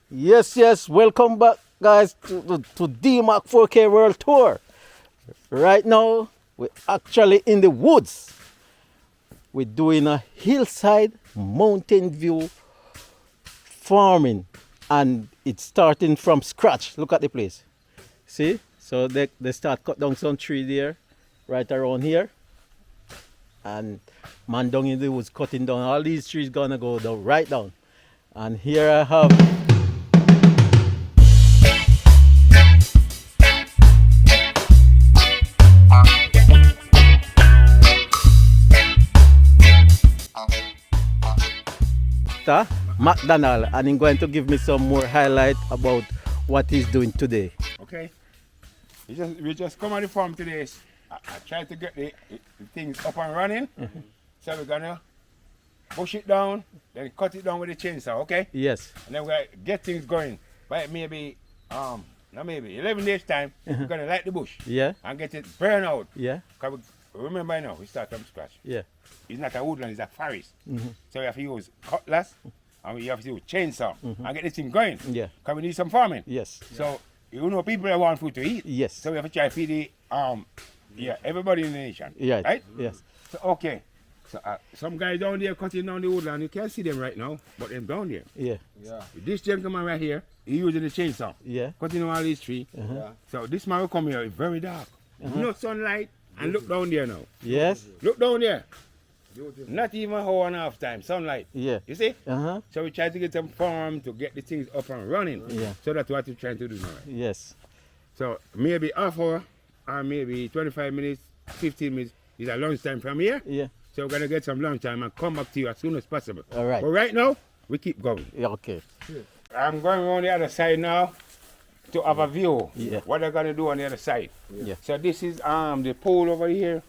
Yes. Welcome back, guys, to DMAC 4K World Tour. Right now, we're actually in the woods. We're doing a hillside mountain view farming, and it's starting from scratch. Look at the place. See? So they start cut down some tree there, right around here. And man down in the woods cutting down all these trees, gonna go down right down. And here I have McDonald, and he's going to give me some more highlight about what he's doing today. Okay. We just come on the farm today. I tried to get the things up and running. So we're gonna push it down, then cut it down with the chainsaw, okay? Yes. And then we're gonna get things going. By maybe not maybe 11 days time, we're gonna light the bush. Yeah. And get it burn out. Yeah. Cause remember now, we start from scratch. Yeah. It's not a woodland, it's a forest. So we have to use cutlass and we have to use chainsaw and get this thing going. Yeah. Because we need some farming. Yes. So you know people that want food to eat. Yes. So we have to try to feed the everybody in the nation. Yeah. Right? Yes. So okay. So some guy down there cutting down the woodland, you can't see them right now, but them down there. Yeah. This gentleman right here, he using the chainsaw. Yeah. Cutting down all these trees. So this man will come here, it's very dark. No sunlight. And look down there now. Yes. Look down there. Not even an hour and a half time, sunlight. Yeah. You see? Uh-huh. So we try to get some farm to get the things up and running. Yeah. So that's what we're trying to do now. Yes. So maybe half hour or maybe 25 minutes, 15 minutes is a lunch time from here. Yeah. So we're gonna get some lunch time and come back to you as soon as possible. All right. But right now, we keep going. Yeah, okay. I'm going on the other side now to have a view. Yeah. What they're gonna do on the other side. Yeah. So this is the pool over here.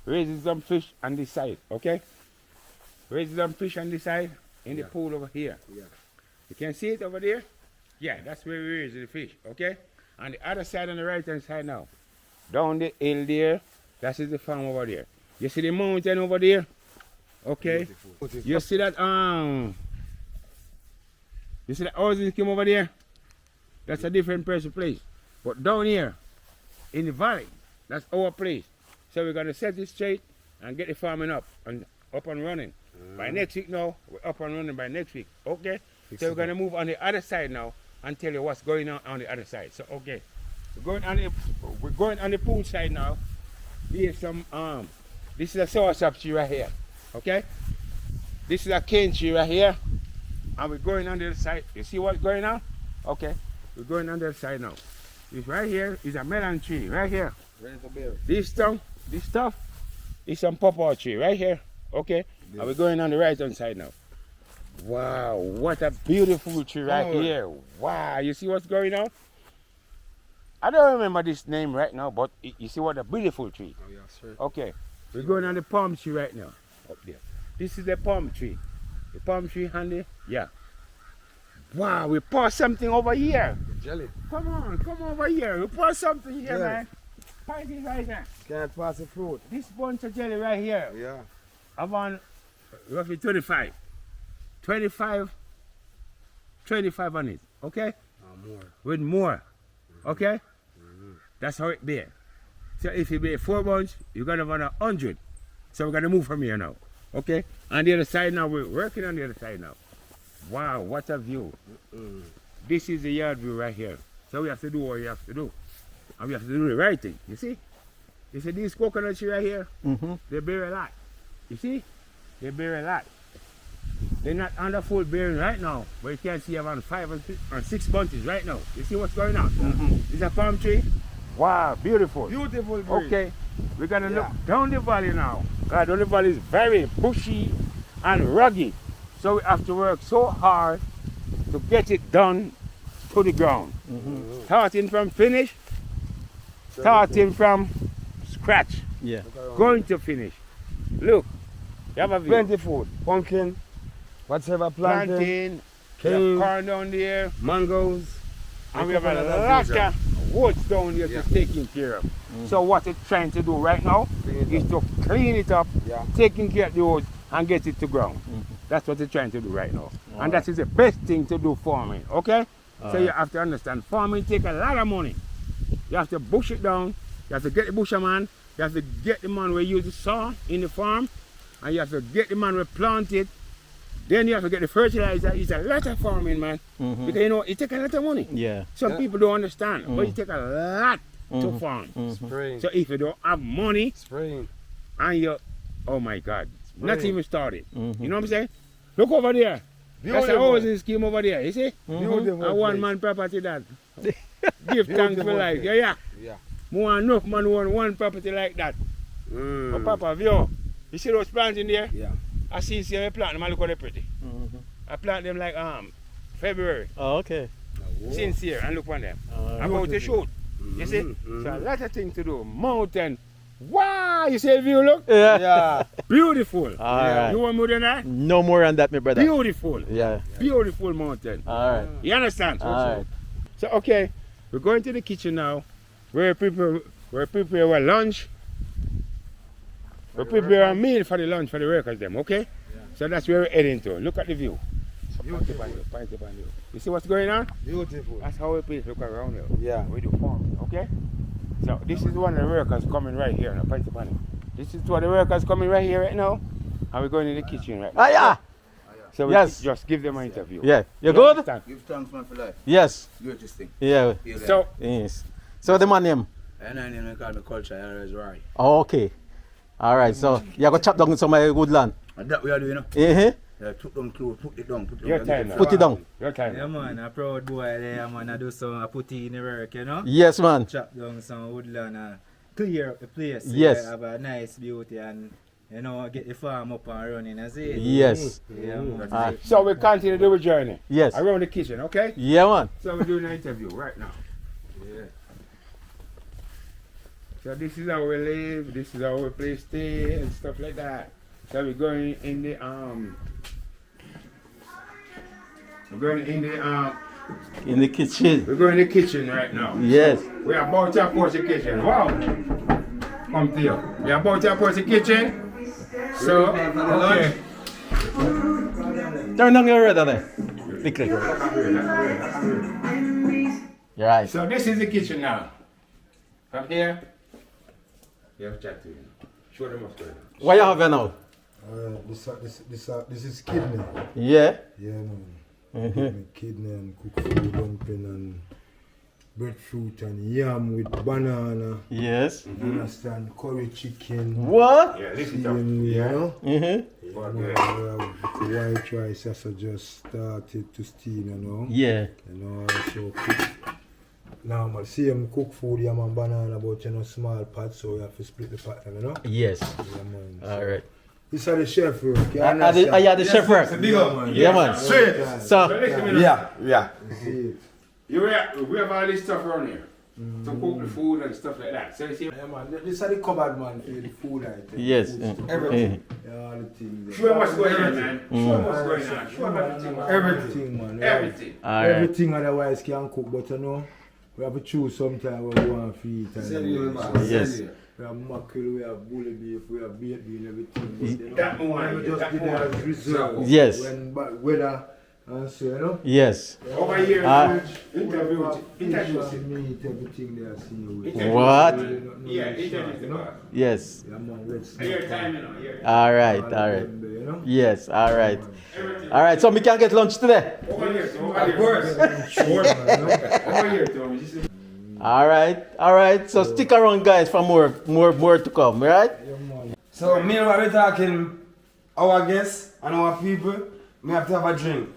Raising some fish on this side, okay? Raising some fish on this side in the pool over here. Yeah. You can see it over there? Yeah, that's where we raise the fish, okay? On the other side, on the right hand side now. Down the hill there, that is the farm over there. You see the mountain over there? Okay. Beautiful. You see that you see that housing scheme over there? That's a different place. But down here, in the valley, that's our place. So we're gonna set this straight and get the farming up and running. By next week now, we're up and running by next week. Okay? So we're gonna move on the other side now and tell you what's going on the other side. So okay. We're going on the pool side now. Here's some this is a soursop tree right here. Okay? This is a cane tree right here. And we're going on the other side. You see what's going on? Okay. We're going on the other side now. This right here is a melon tree, right here. Ready to bear. This stuff is some pawpaw tree right here. Okay? And we're going on the right hand side now. Wow, what a beautiful tree right here. Wow, you see what's going on? I don't remember this name right now, but you see what a beautiful tree. Oh, yeah, sir. Okay, we're going on the palm tree right now. Up there. This is the palm tree. The palm tree handy? Yeah. Wow, we passed something over here. Jelly. Come on, come over here. We passed something here, Yeah. man. Find it right there. Can't pass the fruit. This bunch of jelly right here, Yeah. I'm on roughly 25. 25 on it, okay? More. With more, okay? That's how it be. So if you be 4 bunch, you're gonna want 100. So we're gonna move from here now, okay? On the other side now, we're working on the other side now. Wow, what a view. This is the yard view right here. So we have to do what we have to do. And we have to do the right thing, you see? You see these coconut trees right here? They bear a lot. You see? They bear a lot. They're not under full bearing right now, but you can see around 5 or 6 bunches right now. You see what's going on? This is a palm tree. Wow, beautiful. Beautiful breeze. Okay, we're gonna look down the valley now. Down the valley is very bushy and rugged. So we have to work so hard to get it done to the ground. Starting from finish, starting from scratch, Yeah. going to finish. Look, you have a view. Plenty food. Pumpkin. Whatever plantain. Plantain, we have cane, corn down there, mangoes. and we have a coconut as lot usual. of woods down there to taking care of. So what it's trying to do right now Clean it is to clean it up, Yeah. taking care of the woods and get it to ground. That's what they're trying to do right now. And that is the best thing to do farming, okay? So you have to understand, farming take a lot of money. You have to bush it down, you have to get the busherman, you have to get the man who use the saw in the farm, and you have to get the man who plant it. Then you have to get the fertilizer. It's a lot of farming, man. Because you know, it takes a lot of money. Yeah. Some people don't understand, but it takes a lot to farm. Spraying. So if you don't have money, Spraying. and you, oh my God, not even started. You know what I'm saying? Look over there. That's a housing scheme over there, you see? Beautiful A one-man property that. Give thanks for life. Yeah. More enough man want one property like that. But Papa, view, you see those plants in there? Yeah. I see I plant them, I look how they're pretty. I plant them like February. Oh, okay. Since here, and look on them. I'm about to shoot. You see? So a lot of things to do. Mountain. Wow, you see the view, look? Yeah. Beautiful. Alright. You want more than that? No more on that, my brother. Beautiful. Yeah. Beautiful mountain. Alright. You understand? Alright. So okay, we're going to the kitchen now. We're prepare our lunch. We prepare a meal for the lunch for the workers them, okay? So that's where we're heading to. Look at the view. Beautiful. You see what's going on? Beautiful. That's how we please look around here. Yeah. We do farming, okay? So this is one of the workers coming right here now. This is one of the workers coming right here right now. And we're going in the kitchen right now. Ah, yeah. So we Yes. just give them an interview. Yeah. You good? understand? Give thanks, man, for life. Yes. Greatest thing. Yeah. So Yes. So the man name? And I name call me culture, I always right. Oh, okay. Alright, so you go chop down some of your good land. And that we are doing, you know. Uh-huh. Yeah, took down clothes, put it down, put it your down. time now. Put it down. Your time. Yeah man, a proud boy there man, I do some, I put in the work, you know. Yes, man. Chop down some woodland and clear up the place. Yes. Have a nice beauty and, you know, get the farm up and running, I see. Yes. Yeah man. Ah, So we continue the journey. yes. Around the kitchen, okay? Yeah, man. So we're doing an interview right now. Yeah. So this is how we live, this is how we play stay and stuff like that. So we're going in the In the kitchen. we're going in the kitchen right now. Yes. We are about to approach the kitchen. Wow. Come to you. We are about to approach the kitchen. So okay. Turn down your radar there. Big click. You're right. So this is the kitchen now. From here, we have chat to you. Show them what's going on. What you have here now? This is kidney. Yeah. Yeah, man. Kidney and cooked food dumpling and breadfruit and yam with banana. Yes. You understand? Curry chicken. What? Yeah, this is up. You know? Mm-hmm. White rice as I just started to steam, you know. Yeah. You know, so cook. Normal, same cook food, yam and banana, but you know, small pot, so you have to split the pot, you know. Yes. Yeah, man. So Alright. this is the chef work. You I understand? had the chef work. Yeah, man. So So, listen to me. Yeah. You see it? We have all this stuff around here. To cook the food and stuff like that. So you see, Yeah, man. This is the cupboard, man, for the food item. yes. Everything. Yeah, all the things. show them what's going on, man. Show them what's going on. Show them everything. man. Everything, man. Everything. Alright. Everything otherwise can cook, but you know, we have to choose sometime when we want to eat. Yes. We have mackerel, we have bully beef, we have baked bean, everything. But, you know, That one, we just that did it one. as reserve. Yes. When weather and so, you know. Yes. Over here, interview meat, everything there, see you. What? Yeah, interview the boss. Yes. Yeah, man, let's Your time, you know. Your Alright, alright. you know. Yes, alright. Alright, so we can get lunch today. over here, so over here. Over here, Tommy. This is- Alright. So stick around guys for more to come, right? So, me and what we're talking, our guests and our people, we have to have a drink.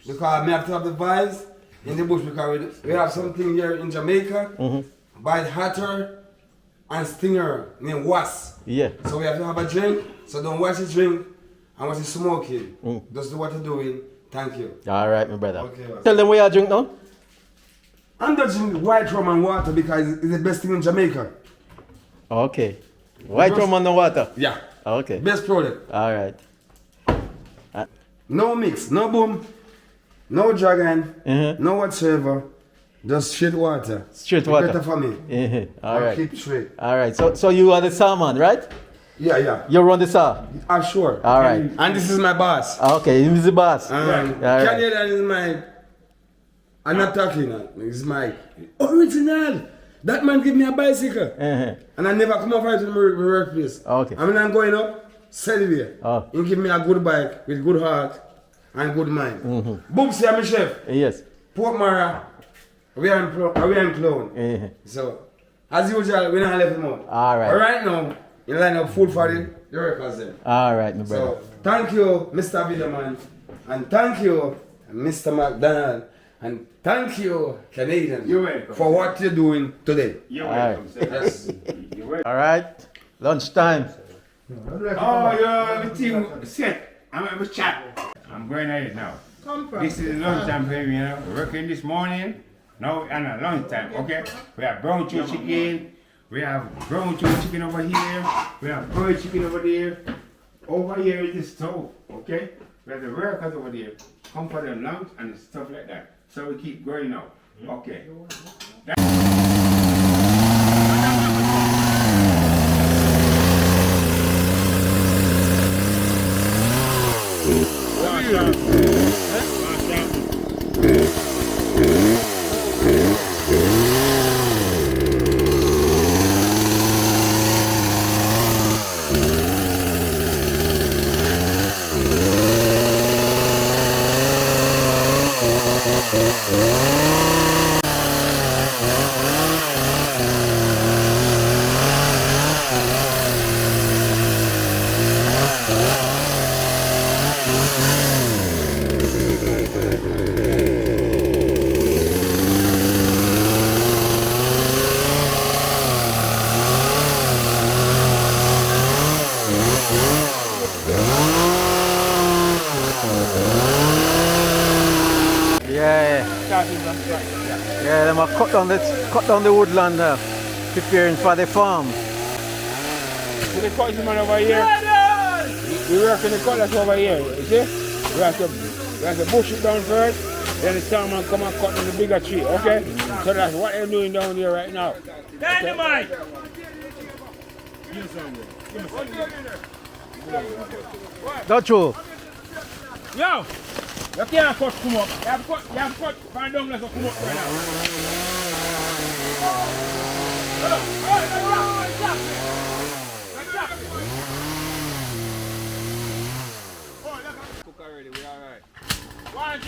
Because we have to have the vibes in the bush because we have something here in Jamaica, bite hotter and stinger named was. Yeah. So we have to have a drink, so don't watch the drink and watch the smoking. Just do what you're doing. Thank you. Alright, my brother. Okay, well. Tell them where you drink now. I'm drinking white rum and water because it's the best thing in Jamaica. Okay. White rum and no water. Yeah. Okay. Best product. Alright. No mix, no boom, no dragon, Uh-huh. no whatsoever. Just straight water. Straight It's water. better for me. Uh-huh. I'll Alright. keep straight. Alright. So you are the salmon, right? Yeah. You run the saw? I'm sure. All right. And this is my boss. Okay, he's the boss. All right. Canadian is my. I'm not talking. It's my original. That man give me a bicycle. And I never come over to my workplace. Okay. I mean, I'm going up, celebrate. Oh. He give me a good bike with good heart and good mind. Boobsy, I'm a chef. Yes. Port Mara, we are in clown. So, as usual, we don't left him out. All right. But right now, you line up full for the workers then. All right, my brother. So, thank you, Mr. Villaman. And thank you, Mr. McDonald. And thank you, Canadian, You're welcome, for what you're doing today. You're Alright. welcome, sir. Yes. You're welcome. All right. Lunchtime. Oh, you're everything set. I'm having a chat. I'm going ahead now. This is lunchtime for me, you know. We're working this morning. Now and a lunchtime, okay? We have brown chew chicken. We have brown chew chicken over here. We have curry chicken over there. Over here is the stove, okay? We have the workers over there. Come for the lunch and stuff like that. So we keep going now. Okay. Yeah, them are cut down the woodland preparing for the farm. See the cutting man over here? We work in the cutters over here, you see? We have to bush it down first, then the farmer come and cut in the bigger tree, okay? So that's what they're doing down here right now. Dynamite! Don't you? Yo! You can't cut come up. You have cut find down like a come up right now. Cook already, we alright. One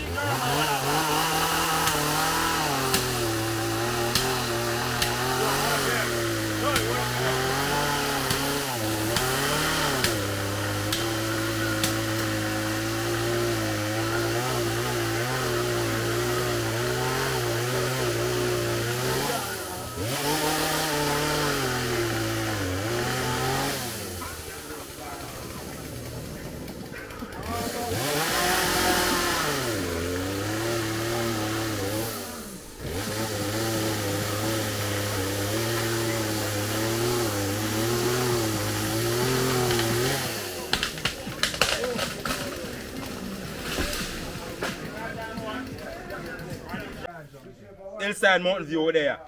Hillside Mountain View over there.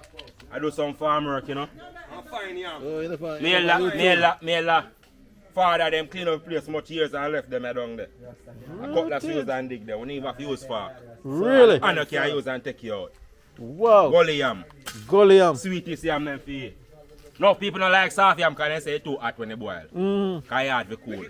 I do some farm work, you know. I'm fine, yeah. Me la. Father them clean up the place much years and I left them down there. I cut that use and dig there. We need to use for. Really? And I can use and take you out. Wow. Gully yam. Gully yam. Sweetest yam them for you. No, people don't like soft yam because they say it's too hot when they boil. Because it's hard to cool.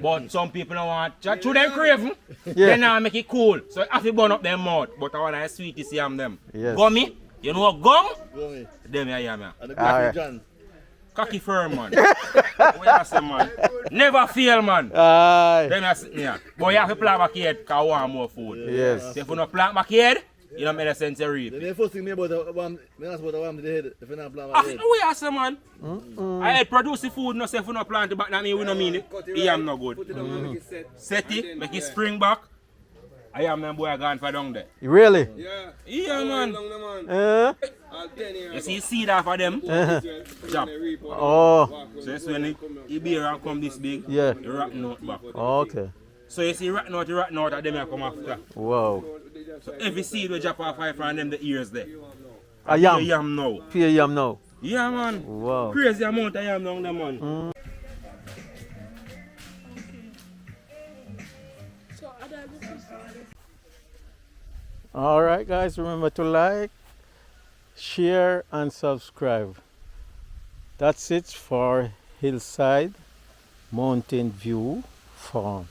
But some people don't want to chew them craving. Then now make it cool. So I have to burn up their mouth. But I want the sweetest yam them. Yes. Gummy. You know what gum? Gummy. Them here yam. And the cocky John. Cocky firm, man. What you say, man? Never fail, man. Aye. Them are sitting here. But you have to plant back here because I want more food. Yes. So if you don't plant back here, you don't make a sense to reap. The first thing me about the one, me ask about the one with the head, if you not plant my I head. think we are say, man. I had produce the food, no say if you don't plant it back, that mean we don't mean it. I am not good. Put it down and make it set. Set it, make it spring back. I am them boy gone for down there. Really? Yeah. Yeah, man. All 10 years. You see seed off of them? Chop. Oh. So that's when it bear and come this big, Yeah. you rotten out back. Okay. So you see rotten out and them will come after. Wow. So every seed will drop off 5 from them the ears there. A yam. Yam now. Pure yam now. Yeah, man. Wow. Crazy amount of yam down there, man. All right, guys, remember to like, share, and subscribe. That's it for Hillside Mountain View Farm.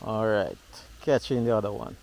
All right, catch you in the other one.